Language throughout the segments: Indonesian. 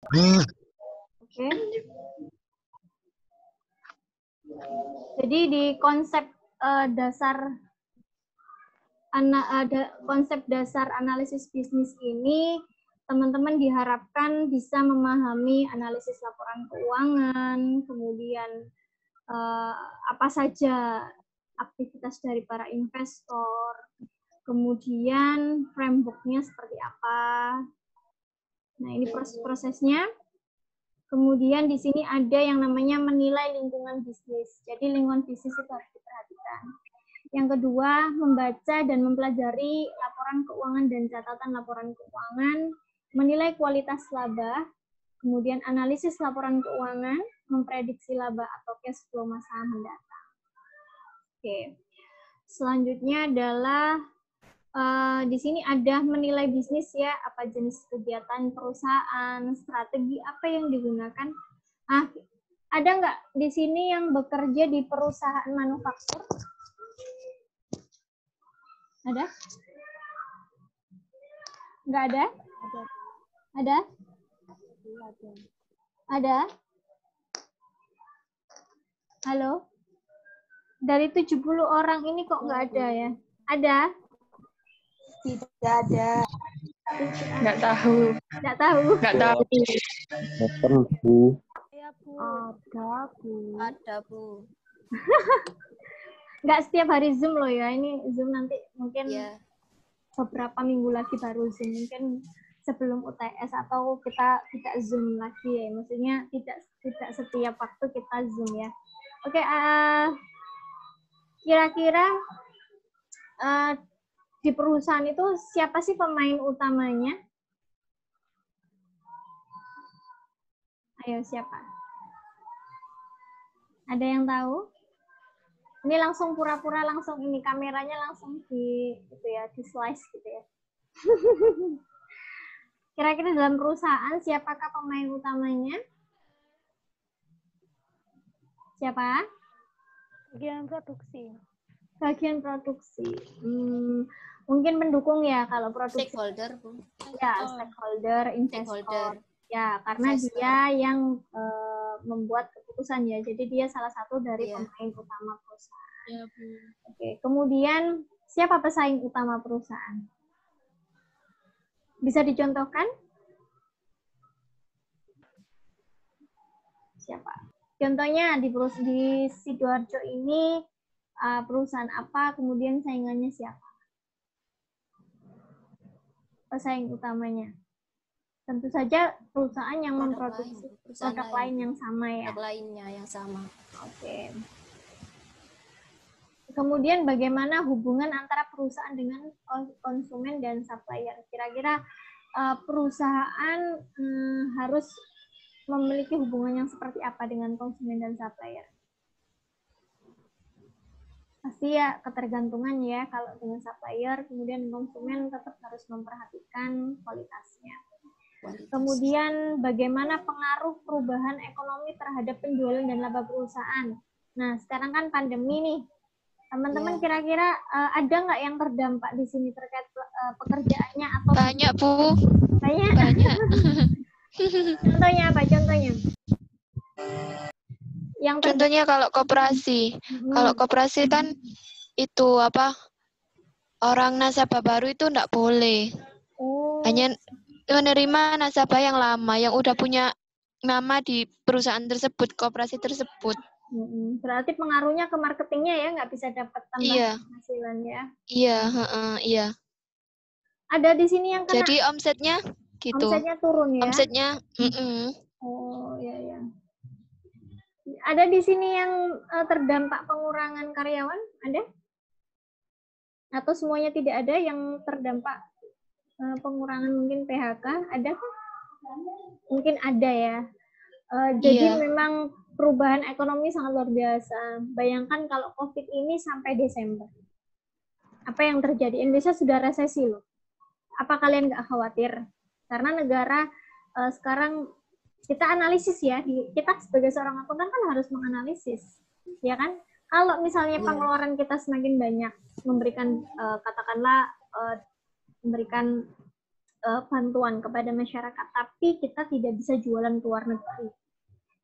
Oke. Jadi di konsep konsep dasar analisis bisnis ini, teman-teman diharapkan bisa memahami analisis laporan keuangan, kemudian apa saja aktivitas dari para investor, kemudian framework-nya seperti apa. Nah, ini proses-prosesnya. Kemudian di sini ada yang namanya menilai lingkungan bisnis. Jadi lingkungan bisnis itu harus diperhatikan. Yang kedua, membaca dan mempelajari laporan keuangan dan catatan laporan keuangan, menilai kualitas laba, kemudian analisis laporan keuangan, memprediksi laba atau cash flow masa mendatang. Oke. Selanjutnya adalah di sini ada menilai bisnis ya, apa jenis kegiatan perusahaan, strategi apa yang digunakan. Ada nggak di sini yang bekerja di perusahaan manufaktur? Ada? Nggak ada? Ada? Ada? Halo? Dari 70 orang ini kok nggak ada ya? Ada? Tidak ada. Nggak tahu. Nggak tahu? Nggak tahu. Bu. Ya, Bu. Ada, Bu. Ada, Bu. Nggak setiap hari Zoom loh ya. Ini Zoom nanti mungkin beberapa minggu lagi baru Zoom. Mungkin sebelum UTS atau kita tidak Zoom lagi ya. Maksudnya tidak setiap waktu kita Zoom ya. Oke, kira-kira di perusahaan itu siapa sih pemain utamanya? Ayo, siapa? Ada yang tahu? Ini langsung pura-pura langsung ini kameranya langsung di gitu ya, di slice gitu ya. Kira-kira dalam perusahaan siapakah pemain utamanya? Siapa? Bagian produksi. Bagian produksi. Mungkin pendukung ya kalau produksi. Stakeholder, Bu. Ya, stakeholder, investor. Stakeholder. Ya, karena Investor. dia yang membuat keputusan ya. Jadi dia salah satu dari pemain utama perusahaan. Ya, Bu. Oke, kemudian siapa pesaing utama perusahaan? Bisa dicontohkan? Siapa? Contohnya di Sidoarjo ini perusahaan apa, kemudian saingannya siapa? Pesaing utamanya. Tentu saja perusahaan yang memproduksi produk lain yang sama ya. Produk lainnya yang sama. Oke. Kemudian bagaimana hubungan antara perusahaan dengan konsumen dan supplier? Kira-kira perusahaan harus memiliki hubungan yang seperti apa dengan konsumen dan supplier? Pasti ya ketergantungan ya kalau dengan supplier, kemudian konsumen tetap harus memperhatikan kualitasnya. Kemudian bagaimana pengaruh perubahan ekonomi terhadap penjualan dan laba perusahaan? Nah, sekarang kan pandemi nih. Teman-teman kira-kira ada nggak yang terdampak di sini terkait pekerjaannya atau banyak, Bu. Banyak. Contohnya apa? Contohnya kalau koperasi. Kalau koperasi kan itu apa? Orang nasabah baru itu enggak boleh. Hanya menerima nasabah yang lama, yang udah punya nama di perusahaan tersebut, koperasi tersebut. Berarti pengaruhnya ke marketingnya ya, nggak bisa dapat tambahan penghasilan ya? Iya, iya. Ada di sini yang kena. Jadi omsetnya gitu. Omsetnya turun ya? Omsetnya. Oh iya. Ada di sini yang terdampak pengurangan karyawan? Ada? Atau semuanya tidak ada yang terdampak pengurangan mungkin PHK? Ada kan? Mungkin ada ya. Jadi memang perubahan ekonomi sangat luar biasa. Bayangkan kalau COVID ini sampai Desember. Apa yang terjadi? Indonesia sudah resesi loh. Apa kalian nggak khawatir? Karena negara sekarang kita analisis ya. Kita sebagai seorang akuntan kan harus menganalisis. Ya kan? Kalau misalnya pengeluaran kita semakin banyak, memberikan katakanlah memberikan bantuan kepada masyarakat, tapi kita tidak bisa jualan ke luar negeri.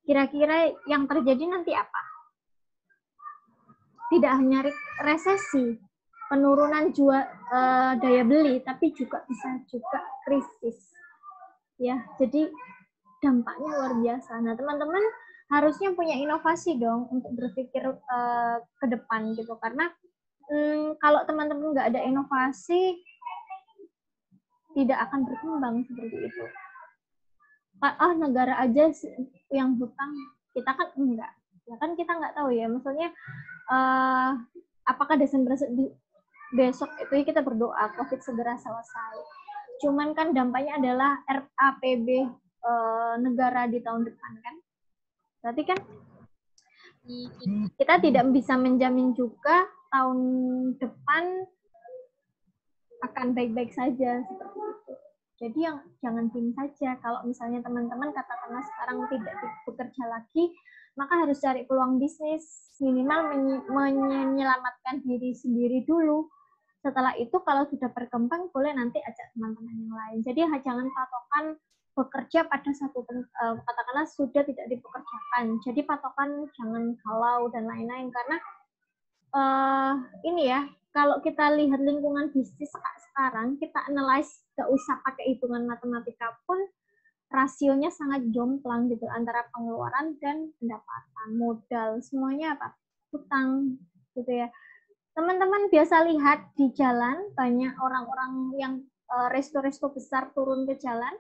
Kira-kira yang terjadi nanti apa? Tidak hanya resesi, penurunan daya beli, tapi juga bisa juga krisis. Ya, jadi dampaknya luar biasa. Nah, teman-teman harusnya punya inovasi dong untuk berpikir ke depan gitu, karena kalau teman-teman nggak ada inovasi, tidak akan berkembang seperti itu. Negara aja yang hutang, kita kan enggak. Ya kan kita nggak tahu ya, maksudnya apakah Desember besok itu kita berdoa COVID segera selesai. Cuman kan dampaknya adalah RAPB negara di tahun depan kan. Berarti kan kita tidak bisa menjamin juga tahun depan akan baik-baik saja seperti itu. Jadi yang jangan diem saja. Kalau misalnya teman-teman katakanlah sekarang tidak bekerja lagi, maka harus cari peluang bisnis, minimal menyelamatkan diri sendiri dulu. Setelah itu kalau sudah berkembang, boleh nanti ajak teman-teman yang lain. Jadi jangan patokan bekerja pada satu, katakanlah sudah tidak dipekerjakan. Jadi patokan jangan halau dan lain-lain, karena ini ya, kalau kita lihat lingkungan bisnis sekarang, kita analyze, gak usah pakai hitungan matematika pun, rasionya sangat jomplang gitu antara pengeluaran dan pendapatan, modal, semuanya apa? Hutang gitu ya. Teman-teman biasa lihat di jalan banyak orang-orang yang resto-resto besar turun ke jalan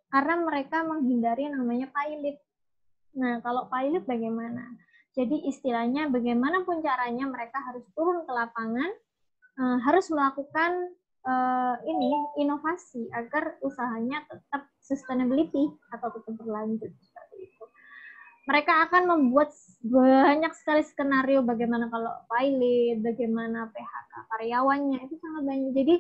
karena mereka menghindari yang namanya pilot. Nah, kalau pilot bagaimana? Jadi istilahnya bagaimanapun caranya mereka harus turun ke lapangan, harus melakukan inovasi agar usahanya tetap sustainability atau tetap berlanjut seperti itu. Mereka akan membuat banyak sekali skenario bagaimana kalau pilot, bagaimana PHK karyawannya, itu sangat banyak. Jadi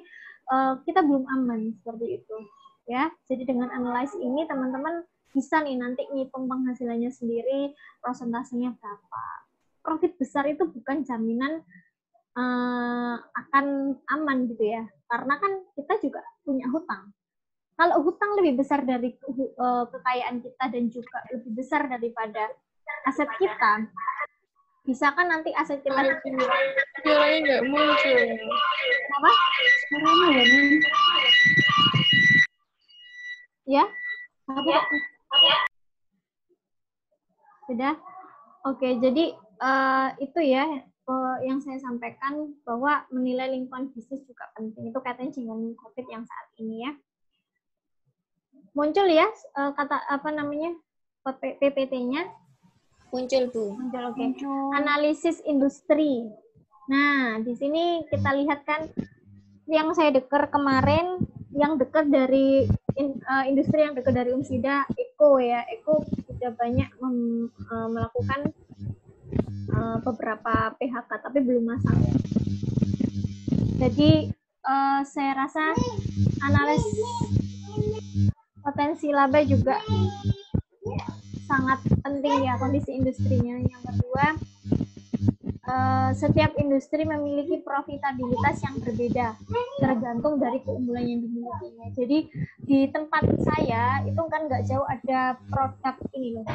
kita belum aman seperti itu, ya. Jadi dengan analysis ini teman-teman bisa nih nanti ngitung penghasilannya sendiri, prosentasenya berapa. Profit besar itu bukan jaminan akan aman gitu ya, karena kan kita juga punya hutang. Kalau hutang lebih besar dari kekayaan kita dan juga lebih besar daripada aset kita, bisa kan nanti aset kita suaranya nggak muncul. apa? Suaranya ya, ya? Ya. Sudah? Oke, jadi itu ya yang saya sampaikan, bahwa menilai lingkungan bisnis juga penting. Itu kaitannya dengan COVID yang saat ini ya. Muncul ya kata apa namanya PPT-nya? Muncul, Bu. Muncul, oke. Analisis industri. Nah, di sini kita lihat kan yang saya dengar kemarin, yang dekat dari industri yang dekat dari Umsida, Eko ya. Eko sudah banyak melakukan beberapa PHK, tapi belum masang. Jadi saya rasa analisis potensi laba juga sangat penting ya, kondisi industrinya. Yang kedua, setiap industri memiliki profitabilitas yang berbeda tergantung dari keunggulan yang dimilikinya. Jadi di tempat saya itu kan nggak jauh ada produk ini loh,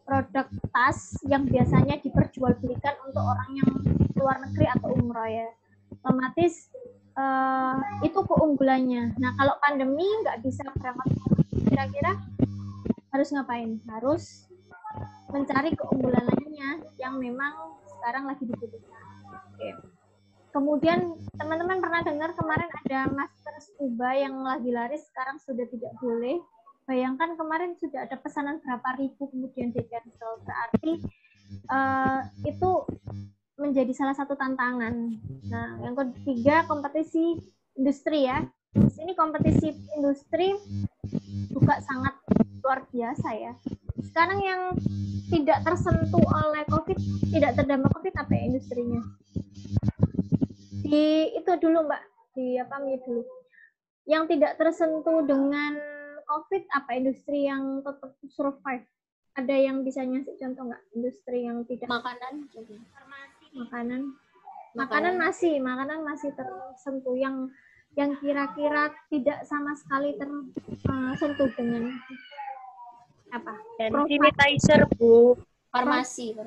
produk tas yang biasanya diperjualbelikan untuk orang yang luar negeri atau umroh ya. Otomatis itu keunggulannya. Nah, kalau pandemi nggak bisa berangkat, kira-kira harus ngapain? Harus mencari keunggulan lainnya yang memang sekarang lagi dibutuhkan. Oke. Kemudian teman-teman pernah dengar kemarin ada masker scuba yang lagi laris, sekarang sudah tidak boleh. Bayangkan kemarin sudah ada pesanan berapa ribu kemudian di cancel. Berarti itu menjadi salah satu tantangan. Nah, yang ketiga kompetisi industri ya. Di sini kompetisi industri juga sangat luar biasa ya. Sekarang yang tidak tersentuh oleh COVID, tidak terdampak COVID, apa ya industrinya? Di itu dulu Mbak, di apa dulu? Yang tidak tersentuh dengan COVID, apa industri yang tetap survive? Ada yang bisa ngasih contoh nggak? Industri yang tidak? Makanan. Makanan masih tersentuh. Yang yang kira-kira tidak sama sekali tersentuh dengan apa? Sanitizer, Bu. Farmasi.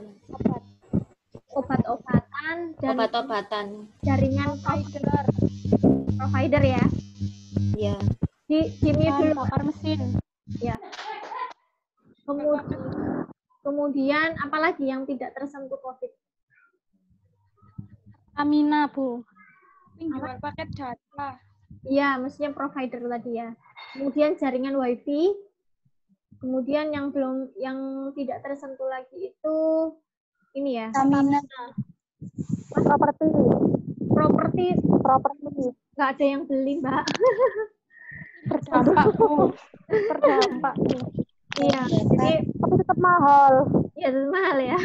Obat-obatan dan Obat-obatan. jaringan provider ya. Iya. Di mute dulu. Bakar mesin. Ya. Kemudian apalagi yang tidak tersentuh COVID? Amina, Bu. Penjual paket data. Iya, maksudnya provider tadi ya. Kemudian jaringan WiFi. Kemudian yang tidak tersentuh lagi itu ini ya. Amina. Properti. Nggak ada yang beli, Mbak. Berdampak, Bu. Iya, jadi Tapi tetap mahal. ya tetap mahal ya.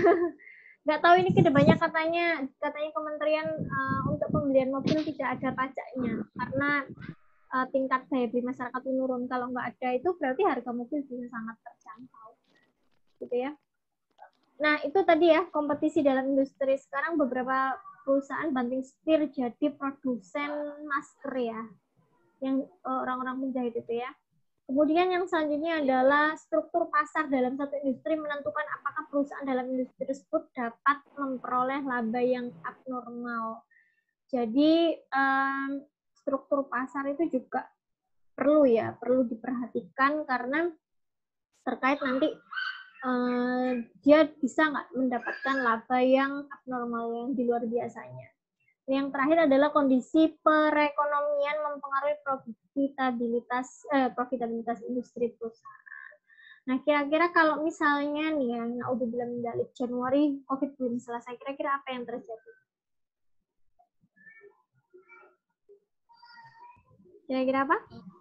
Nggak tahu ini kedepannya katanya kementerian untuk pembelian mobil tidak ada pajaknya karena tingkat daya beli masyarakat menurun. Kalau nggak ada itu berarti harga mobil bisa sangat terjangkau, gitu ya. Nah itu tadi ya kompetisi dalam industri. Sekarang beberapa perusahaan banting setir jadi produsen masker ya, yang orang-orang menjahit itu ya. Kemudian yang selanjutnya adalah struktur pasar dalam satu industri menentukan apakah perusahaan dalam industri tersebut dapat memperoleh laba yang abnormal. Jadi struktur pasar itu juga perlu diperhatikan karena terkait nanti dia bisa nggak mendapatkan laba yang abnormal, yang di luar biasanya. Yang terakhir adalah kondisi perekonomian mempengaruhi profitabilitas industri perusahaan. Nah, kira-kira kalau misalnya nih yang udah bilang dari Januari COVID belum selesai, kira-kira apa yang terjadi? Kira-kira apa?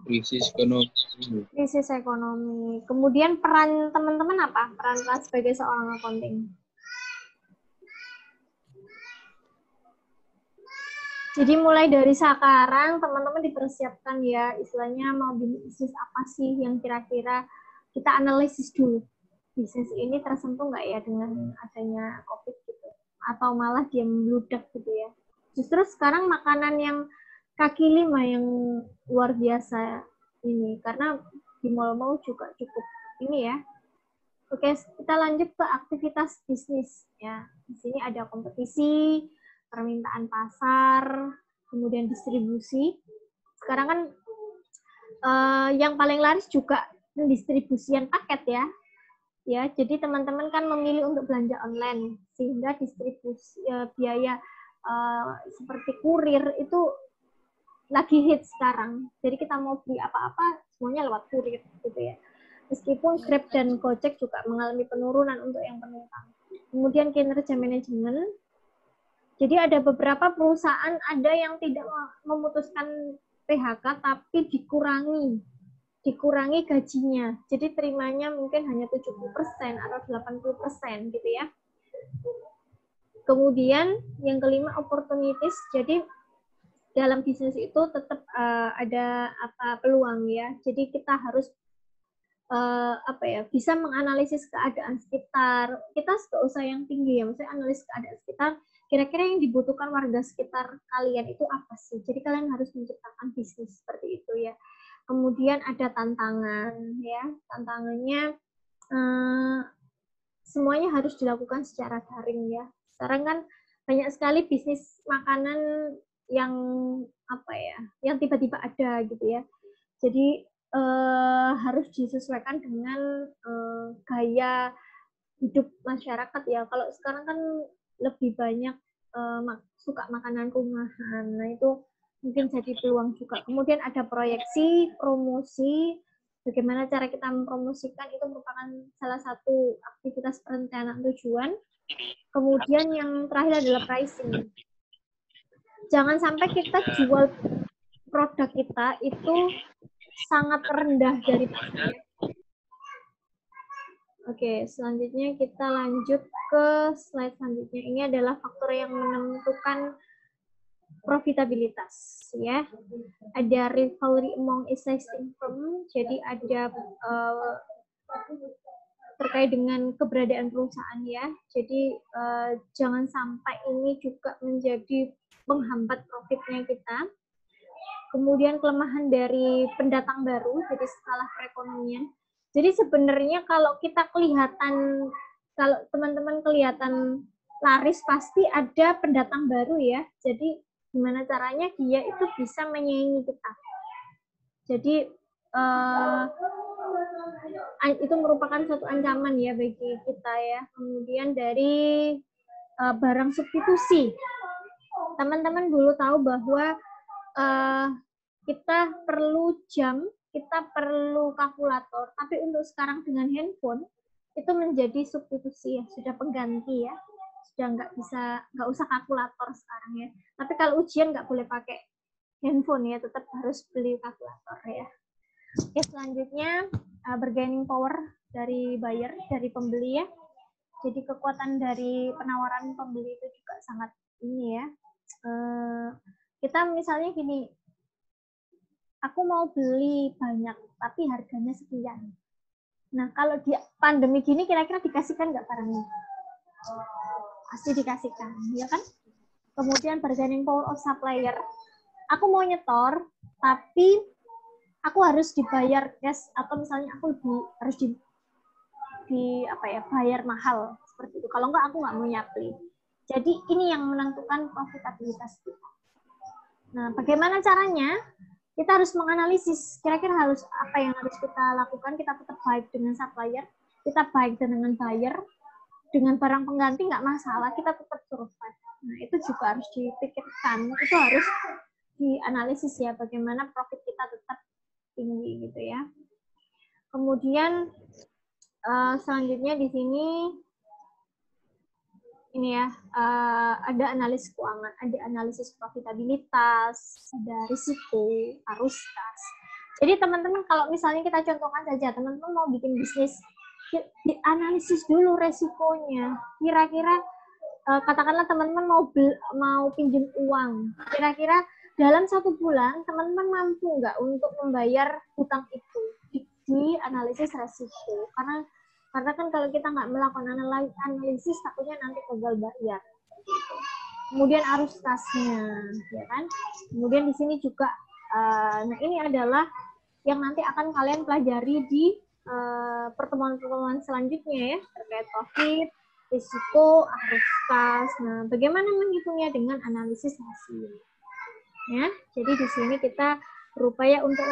Krisis ekonomi. Kemudian peran teman-teman apa? Peran sebagai seorang accounting. Jadi mulai dari sekarang teman-teman dipersiapkan ya, istilahnya mau bisnis apa sih yang kira-kira kita analisis dulu. Bisnis ini tersentuh nggak ya dengan adanya COVID gitu, atau malah dia membludak gitu ya. Justru sekarang makanan yang kaki lima yang luar biasa ini, karena di mal-mal juga cukup ini ya. Oke, kita lanjut ke aktivitas bisnis ya. Di sini ada kompetisi, permintaan pasar, kemudian distribusi. Sekarang kan yang paling laris juga pendistribusian paket ya. Ya, jadi teman-teman kan memilih untuk belanja online sehingga distribusi biaya seperti kurir itu lagi hit sekarang. Jadi kita mau beli apa-apa semuanya lewat kurir gitu ya. Meskipun Grab dan Gojek juga mengalami penurunan untuk yang penumpang. Kemudian kinerja manajemen. Jadi ada beberapa perusahaan ada yang tidak memutuskan PHK tapi dikurangi gajinya. Jadi terimanya mungkin hanya 70% atau 80% gitu ya. Kemudian yang kelima opportunities. Jadi dalam bisnis itu tetap ada peluang ya. Jadi kita harus bisa menganalisis keadaan sekitar. Kita nggak usah yang tinggi ya, maksudnya analisis keadaan sekitar. Kira-kira yang dibutuhkan warga sekitar kalian itu apa sih? Jadi kalian harus menciptakan bisnis seperti itu ya. Kemudian ada tantangan ya, tantangannya semuanya harus dilakukan secara daring ya. Sekarang kan banyak sekali bisnis makanan yang yang tiba-tiba ada gitu ya. Jadi harus disesuaikan dengan gaya hidup masyarakat ya. Kalau sekarang kan lebih banyak suka makanan rumahan. Nah, itu mungkin jadi peluang juga. Kemudian ada proyeksi, promosi. Bagaimana cara kita mempromosikan itu merupakan salah satu aktivitas perencanaan tujuan. Kemudian yang terakhir adalah pricing. Jangan sampai kita jual produk kita itu sangat rendah dari pasar. Oke, selanjutnya kita lanjut ke slide selanjutnya. Ini adalah faktor yang menentukan profitabilitas, ya. Ada rivalry among existing firm, jadi ada terkait dengan keberadaan perusahaan, ya. Jadi jangan sampai ini juga menjadi penghambat profitnya kita. kemudian kelemahan dari pendatang baru, jadi skala perekonomian. Jadi sebenarnya kalau kita kelihatan, kalau teman-teman kelihatan laris, pasti ada pendatang baru ya. Jadi gimana caranya dia itu bisa menyaingi kita. Jadi itu merupakan suatu ancaman ya bagi kita ya. Kemudian dari barang substitusi. Teman-teman dulu tahu bahwa kita perlu jam, kita perlu kalkulator, tapi untuk sekarang dengan handphone itu menjadi substitusi ya, sudah pengganti ya, sudah nggak usah kalkulator sekarang ya. Tapi kalau ujian nggak boleh pakai handphone ya, tetap harus beli kalkulator ya. Oke, selanjutnya bargaining power dari buyer, dari pembeli ya. Jadi kekuatan dari penawaran pembeli itu juga sangat ini ya. Kita misalnya gini, aku mau beli banyak, tapi harganya sekian. Nah, kalau di pandemi gini, kira-kira dikasihkan nggak barangnya? Pasti dikasihkan, ya kan? Kemudian bargaining power of supplier. Aku mau nyetor, tapi aku harus dibayar cash, atau misalnya aku harus bayar mahal, seperti itu. Kalau nggak, aku nggak mau nyapli. Jadi ini yang menentukan profitabilitas kita. Nah, bagaimana caranya? Kita harus menganalisis kira-kira harus apa yang harus kita lakukan. Kita tetap baik dengan supplier, kita baik dengan buyer, dengan barang pengganti nggak masalah, kita tetap survive. Nah, itu juga harus dipikirkan, itu harus dianalisis ya, bagaimana profit kita tetap tinggi gitu ya. Kemudian selanjutnya di sini ini ya, ada analisis keuangan, ada analisis profitabilitas, ada risiko, arus kas. Jadi teman-teman kalau misalnya kita contohkan saja, teman-teman mau bikin bisnis, dianalisis dulu resikonya. Kira-kira katakanlah teman-teman mau pinjam uang, kira-kira dalam 1 bulan teman-teman mampu nggak untuk membayar hutang itu? Di analisis resiko, karena kan kalau kita nggak melakukan analisis, takutnya nanti gagal bayar. Kemudian arus kasnya, ya kan? Kemudian di sini juga, nah ini adalah yang nanti akan kalian pelajari di pertemuan-pertemuan selanjutnya ya, terkait profit, risiko, arus kas. Nah, bagaimana menghitungnya dengan analisis hasil? Ya, jadi di sini kita berupaya untuk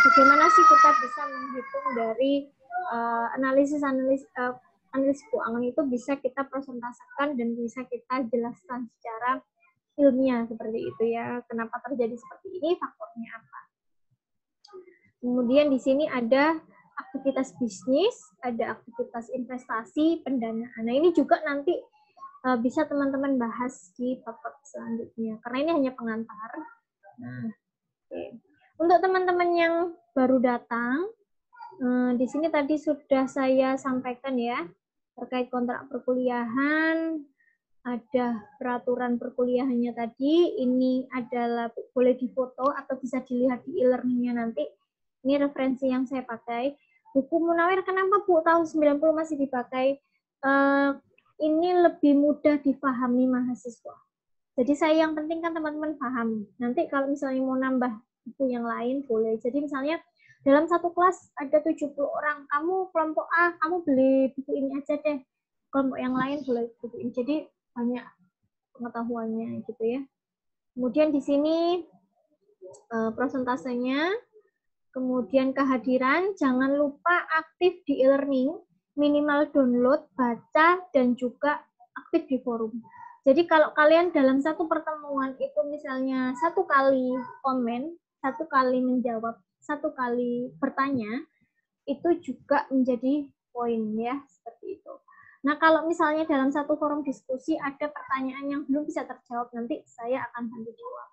bagaimana sih kita bisa menghitung dari analisis keuangan itu bisa kita presentasikan dan bisa kita jelaskan secara ilmiah seperti itu ya. Kenapa terjadi seperti ini, faktornya apa. Kemudian di sini ada aktivitas bisnis, ada aktivitas investasi, pendanaan. Nah, ini juga nanti bisa teman-teman bahas di topik selanjutnya, karena ini hanya pengantar. Nah, untuk teman-teman yang baru datang, di sini tadi sudah saya sampaikan ya, terkait kontrak perkuliahan, ada peraturan perkuliahannya tadi, ini adalah boleh difoto atau bisa dilihat di e-learning-nya nanti. Ini referensi yang saya pakai. Buku Munawir, kenapa Bu tahun 90 masih dipakai? Ini lebih mudah difahami mahasiswa. Jadi saya yang penting kan teman-teman paham. Nanti kalau misalnya mau nambah buku yang lain boleh. Jadi misalnya dalam satu kelas ada 70 orang, kamu kelompok A, kamu beli buku ini aja deh. Kelompok yang lain boleh buku ini. Jadi banyak pengetahuannya gitu ya. Kemudian di sini prosentasenya, kemudian kehadiran, jangan lupa aktif di e-learning, minimal download, baca, dan juga aktif di forum. Jadi kalau kalian dalam satu pertemuan itu misalnya 1 kali komen, 1 kali menjawab, 1 kali bertanya, itu juga menjadi poin ya, seperti itu. Nah, kalau misalnya dalam satu forum diskusi ada pertanyaan yang belum bisa terjawab, nanti saya akan bantu jawab.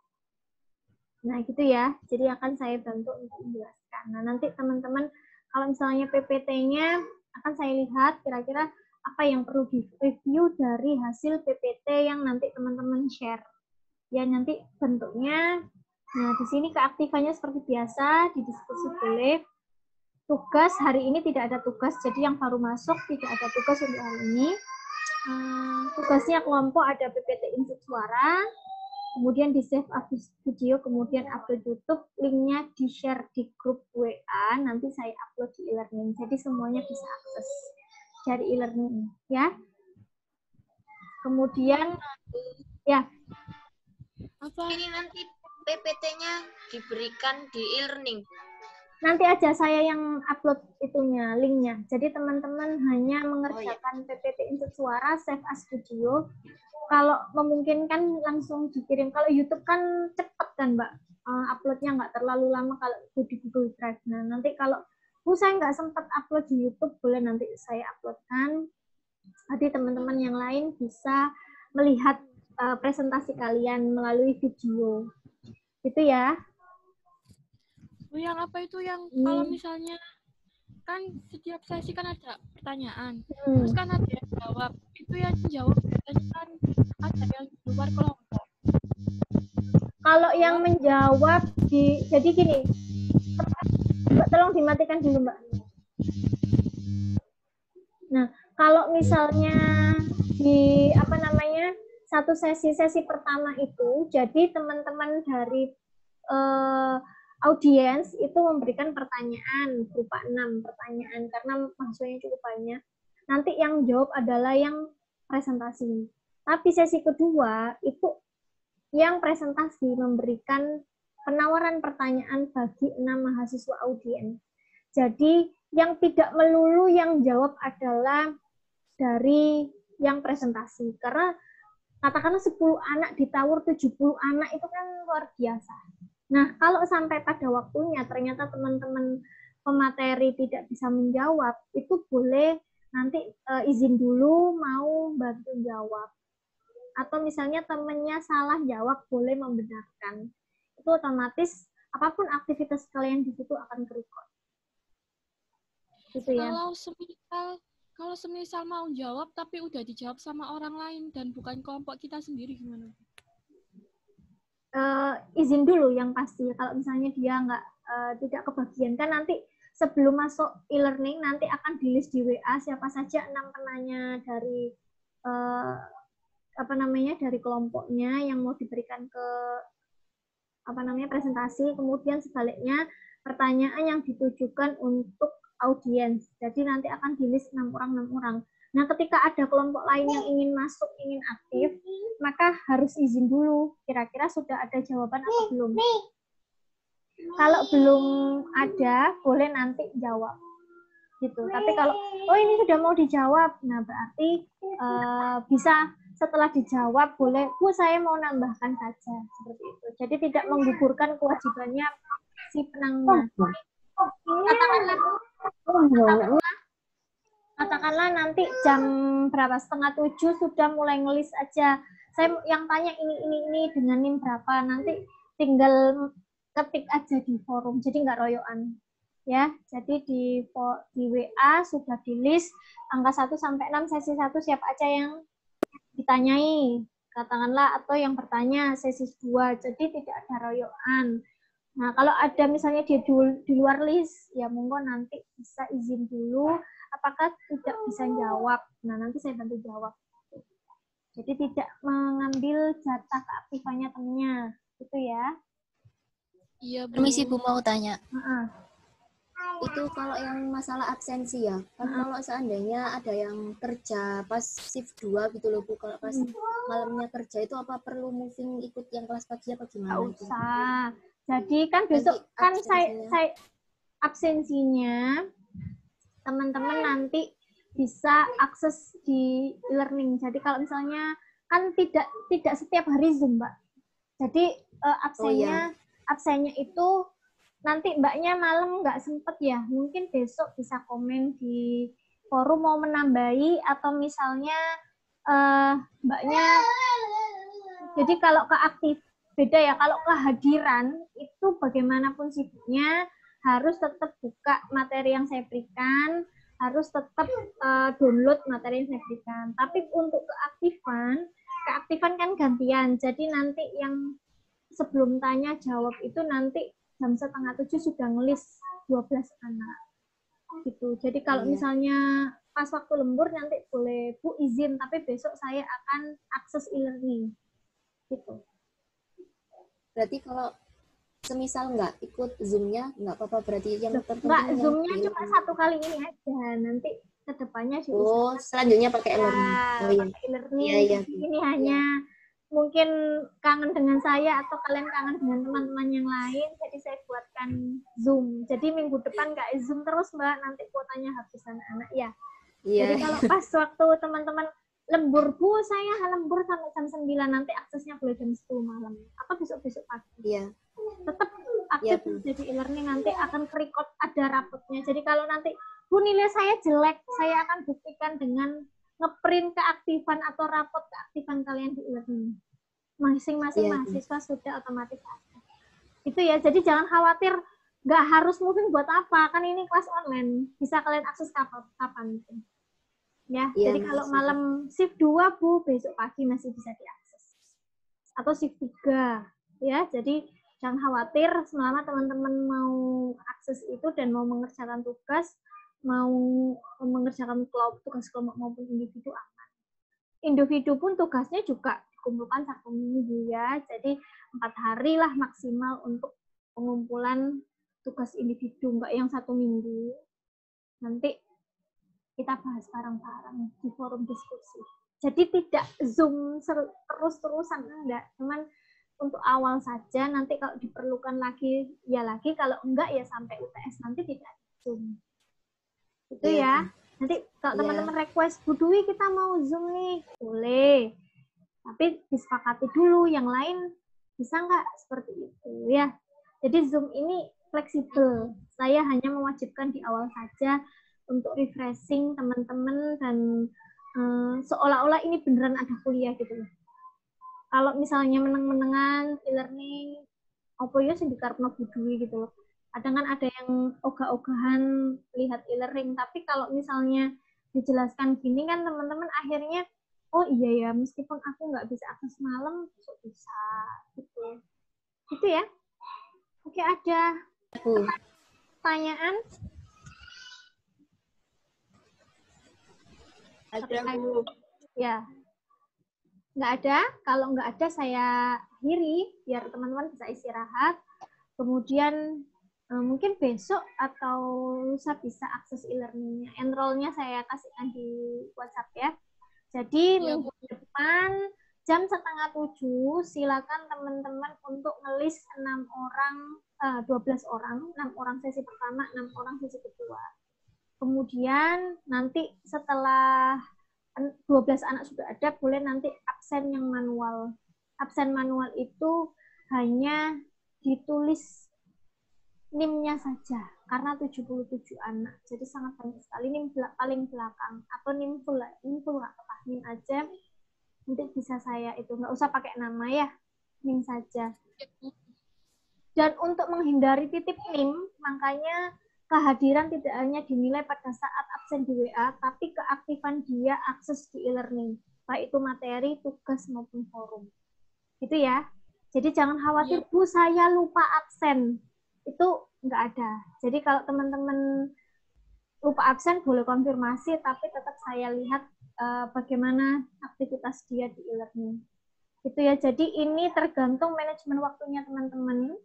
Nah, gitu ya. Jadi akan saya bantu untuk menjelaskan. Nah, nanti teman-teman kalau misalnya PPT-nya akan saya lihat kira-kira apa yang perlu di-review dari hasil PPT yang nanti teman-teman share. Ya, nanti bentuknya. Nah, di sini keaktifannya seperti biasa, di diskusi boleh. Tugas, hari ini tidak ada tugas, jadi yang baru masuk tidak ada tugas untuk hari ini. Tugasnya kelompok ada PPT input suara, kemudian di save habis video, kemudian upload YouTube, linknya di share di grup WA, nanti saya upload di e-learning. Jadi semuanya bisa akses dari e-learning ya. Kemudian ya. Apa? Ini nanti PPT-nya diberikan di e-learning. Nanti aja saya yang upload itunya, linknya. Jadi teman-teman hanya mengerjakan PPT input suara, save as video. Kalau memungkinkan langsung dikirim. Kalau YouTube kan cepet kan Mbak, uploadnya nggak terlalu lama kalau di Google Drive. Nah nanti kalau saya nggak sempat upload di YouTube, boleh nanti saya uploadkan. Nanti teman-teman yang lain bisa melihat presentasi kalian melalui video. Gitu ya. Yang apa itu yang kalau misalnya kan setiap sesi kan ada pertanyaan, terus kan ada yang jawab, itu yang jawab biasanya kan ada yang di luar kelompok. Kalau yang menjawab jadi gini, Mbak, tolong dimatikan dulu Mbak. Nah, kalau misalnya di satu sesi pertama itu, jadi teman-teman dari audiens itu memberikan pertanyaan berupa 6 pertanyaan karena mahasiswanya cukup banyak. Nanti yang jawab adalah yang presentasi. Tapi sesi kedua itu yang presentasi memberikan penawaran pertanyaan bagi 6 mahasiswa audiens. Jadi yang tidak melulu yang jawab adalah dari yang presentasi. Karena katakanlah 10 anak ditawar 70 anak itu kan luar biasa. Nah, kalau sampai pada waktunya ternyata teman-teman pemateri tidak bisa menjawab, itu boleh nanti izin dulu mau bantu jawab. Atau misalnya temannya salah jawab, boleh membenarkan. Itu otomatis apapun aktivitas kalian di situ akan ke-record. Gitu ya. Kalau semisal mau jawab tapi udah dijawab sama orang lain dan bukan kelompok kita sendiri gimana? Izin dulu yang pasti. Kalau misalnya dia tidak kebagian, kan nanti sebelum masuk e-learning nanti akan di list di WA siapa saja 6 penanya dari dari kelompoknya yang mau diberikan ke presentasi. Kemudian sebaliknya pertanyaan yang ditujukan untuk audiens. Jadi nanti akan di list 6 orang. Nah, ketika ada kelompok lain yang ingin masuk, ingin aktif, maka harus izin dulu. Kira-kira sudah ada jawaban atau belum? Kalau belum ada, boleh nanti jawab. Gitu. Tapi kalau, ini sudah mau dijawab, nah berarti bisa setelah dijawab, boleh, saya mau nambahkan saja. Seperti itu. Jadi tidak menggugurkan kewajibannya si penanya. Katakanlah nanti jam berapa, 6:30 sudah mulai ngelis aja. Saya yang tanya ini dengan NIM berapa, nanti tinggal ketik aja di forum, jadi nggak royoan. Ya, jadi di WA sudah di list angka 1 sampai 6 sesi 1 siapa aja yang ditanyai, katakanlah, atau yang bertanya sesi 2, jadi tidak ada royoan. Nah, kalau ada misalnya dia di luar list, ya monggo nanti bisa izin dulu, apakah tidak bisa jawab. Nah, nanti saya bantu jawab. Jadi tidak mengambil jatah keaktifannya temennya, gitu ya. Iya, permisi Bu, mau tanya. Itu kalau yang masalah absensi ya, kan kalau seandainya ada yang kerja pas shift 2 gitu loh Bu, kalau pas malamnya kerja itu apa perlu moving ikut yang kelas pagi apa gimana? Nggak usah. Jadi kan besok kan saya absensinya teman-teman nanti bisa akses di e-learning. Jadi kalau misalnya kan tidak setiap hari Zoom, Mbak. Jadi absennya itu nanti Mbaknya malam nggak sempet ya. Mungkin besok bisa komen di forum mau menambahi atau misalnya Mbaknya. Jadi kalau beda ya, kalau kehadiran itu bagaimanapun sibuknya harus tetap buka materi yang saya berikan, harus tetap download materi yang saya berikan. Tapi untuk keaktifan kan gantian. Jadi nanti yang sebelum tanya jawab itu nanti jam 6:30 sudah ngelis 12 anak. Gitu. Jadi kalau misalnya pas waktu lembur nanti boleh Bu izin, tapi besok saya akan akses e-learning. Gitu. Berarti kalau semisal nggak ikut Zoom-nya, nggak apa-apa berarti yang terpenting. Nggak, Zoom-nya cuma 1 kali ini aja. Nanti kedepannya sih. Oh, selanjutnya pakai e-learning. Oh iya. Pakai e-learning. Iya. Ini hanya mungkin kangen dengan saya atau kalian kangen dengan teman-teman yang lain, jadi saya buatkan Zoom. Jadi minggu depan nggak Zoom terus Mbak, nanti kuotanya habis anak-anak ya. Jadi kalau pas waktu teman-teman lembur, Bu, saya lembur sampai jam 9, nanti aksesnya boleh jam 10 malam. Atau besok-besok pagi. Iya. Tetap aktif jadi e-learning, nanti akan ke-record ada rapotnya. Jadi kalau nanti, Bu, nilai saya jelek, saya akan buktikan dengan ngeprint keaktifan atau rapot keaktifan kalian di e-learning. Masing-masing mahasiswa sudah otomatis ada. Itu ya, jadi jangan khawatir, nggak harus moving buat apa, kan ini kelas online, bisa kalian akses kapan pun. Ya, jadi kalau malam shift 2, Bu, besok pagi masih bisa diakses. Atau shift 3, ya, jadi jangan khawatir, selama teman-teman mau akses itu dan mau mengerjakan tugas, mau mengerjakan tugas kelompok maupun individu aman. Individu pun tugasnya juga dikumpulkan 1 minggu ya, jadi 4 hari lah maksimal untuk pengumpulan tugas individu, enggak yang 1 minggu. Nanti kita bahas bareng-bareng di forum diskusi. Jadi tidak Zoom terus-terusan, enggak, cuman untuk awal saja, nanti kalau diperlukan lagi, ya lagi, kalau enggak ya sampai UTS nanti tidak Zoom. Itu ya. Nanti kalau teman-teman request, Bu Dwi kita mau Zoom nih, boleh. Tapi disepakati dulu, yang lain bisa nggak seperti itu ya. Jadi Zoom ini fleksibel. Saya hanya mewajibkan di awal saja untuk refreshing teman-teman dan seolah-olah ini beneran ada kuliah gitu loh. Kalau misalnya meneng-menengan e-learning, apa ya sih dikarepno Bu Dwi gitu loh. Kadang kan ada yang ogah-ogahan lihat e-learning, tapi kalau misalnya dijelaskan gini kan teman-teman akhirnya, oh iya ya, meskipun aku nggak bisa akses malam, besok bisa, gitu. Gitu ya. Oke, ada pertanyaan? Ada, Bu. Ya. Nggak ada? Kalau nggak ada, saya akhiri, biar teman-teman bisa istirahat. Kemudian mungkin besok atau lusa bisa akses e-learningnya. Enroll-nya saya kasihkan di WhatsApp ya. Jadi minggu depan jam 6:30 silakan teman-teman untuk ngelis 12 orang, 6 orang sesi pertama, 6 orang sesi kedua. Kemudian nanti setelah 12 anak sudah ada, boleh nanti absen yang manual. Absen manual itu hanya ditulis NIM-nya saja, karena 77 anak, jadi sangat banyak sekali. NIM paling belakang, atau NIM full nggak apa, NIM aja, nanti bisa saya itu, nggak usah pakai nama ya, NIM saja. Dan untuk menghindari titip NIM, makanya kehadiran tidak hanya dinilai pada saat absen di WA, tapi keaktifan dia akses di e-learning, baik itu materi, tugas, maupun forum. Gitu ya. Jadi jangan khawatir, Bu, saya lupa absen. Itu nggak ada. Jadi kalau teman-teman lupa absen, boleh konfirmasi, tapi tetap saya lihat bagaimana aktivitas dia di e-learning. Gitu ya. Jadi ini tergantung manajemen waktunya teman-teman.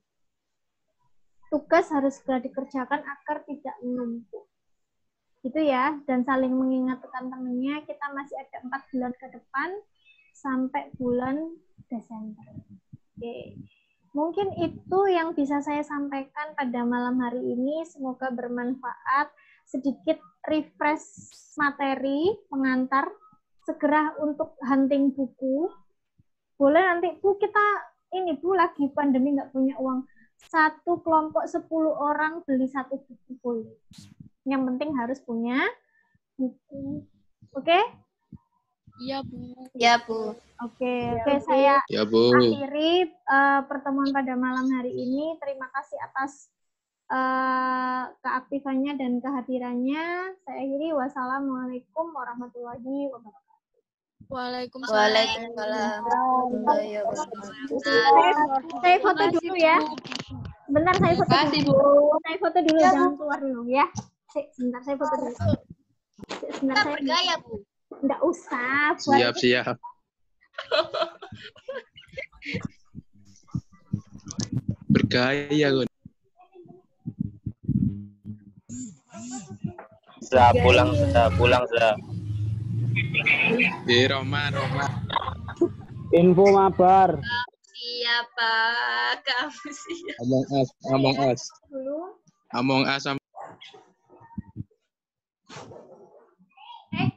Tugas harus segera dikerjakan agar tidak menumpuk. Gitu ya. Dan saling mengingatkan temannya, kita masih ada 4 bulan ke depan sampai bulan Desember. Oke. Mungkin itu yang bisa saya sampaikan pada malam hari ini. Semoga bermanfaat. Sedikit refresh materi pengantar. Segera untuk hunting buku. Boleh nanti, Bu, kita ini, Bu, lagi pandemi nggak punya uang. 1 kelompok 10 orang beli 1 buku boleh. Yang penting harus punya buku. Oke? Iya, Bu. Ya, Bu. Oke, saya Bu. akhiri pertemuan pada malam hari ini. Terima kasih atas keaktifannya dan kehadirannya. Saya akhiri. Wassalamualaikum warahmatullahi wabarakatuh. Waalaikumsalam. Saya foto dulu ya. Bentar, saya foto dulu. Saya foto dulu, jangan keluar dulu ya. Sebentar, saya foto dulu. Sebentar, saya bergaya, Bu. Nggak usah. Siap. Gaya gue. Sudah pulang. Roma. Info mabar. Siapa kamu siapa? Among Us.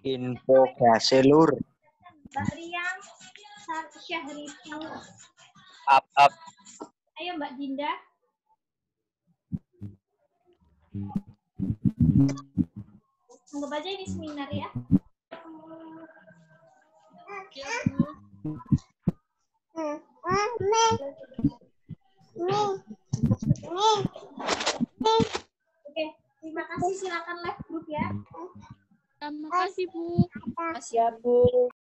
Info gaselur. Mbak Riang, Syahrifu. Up. Ayo Mbak Dinda. Anggap aja ini seminar ya. Oke, terima kasih. Silakan live group ya. Terima kasih, Bu. Mas ya, Bu.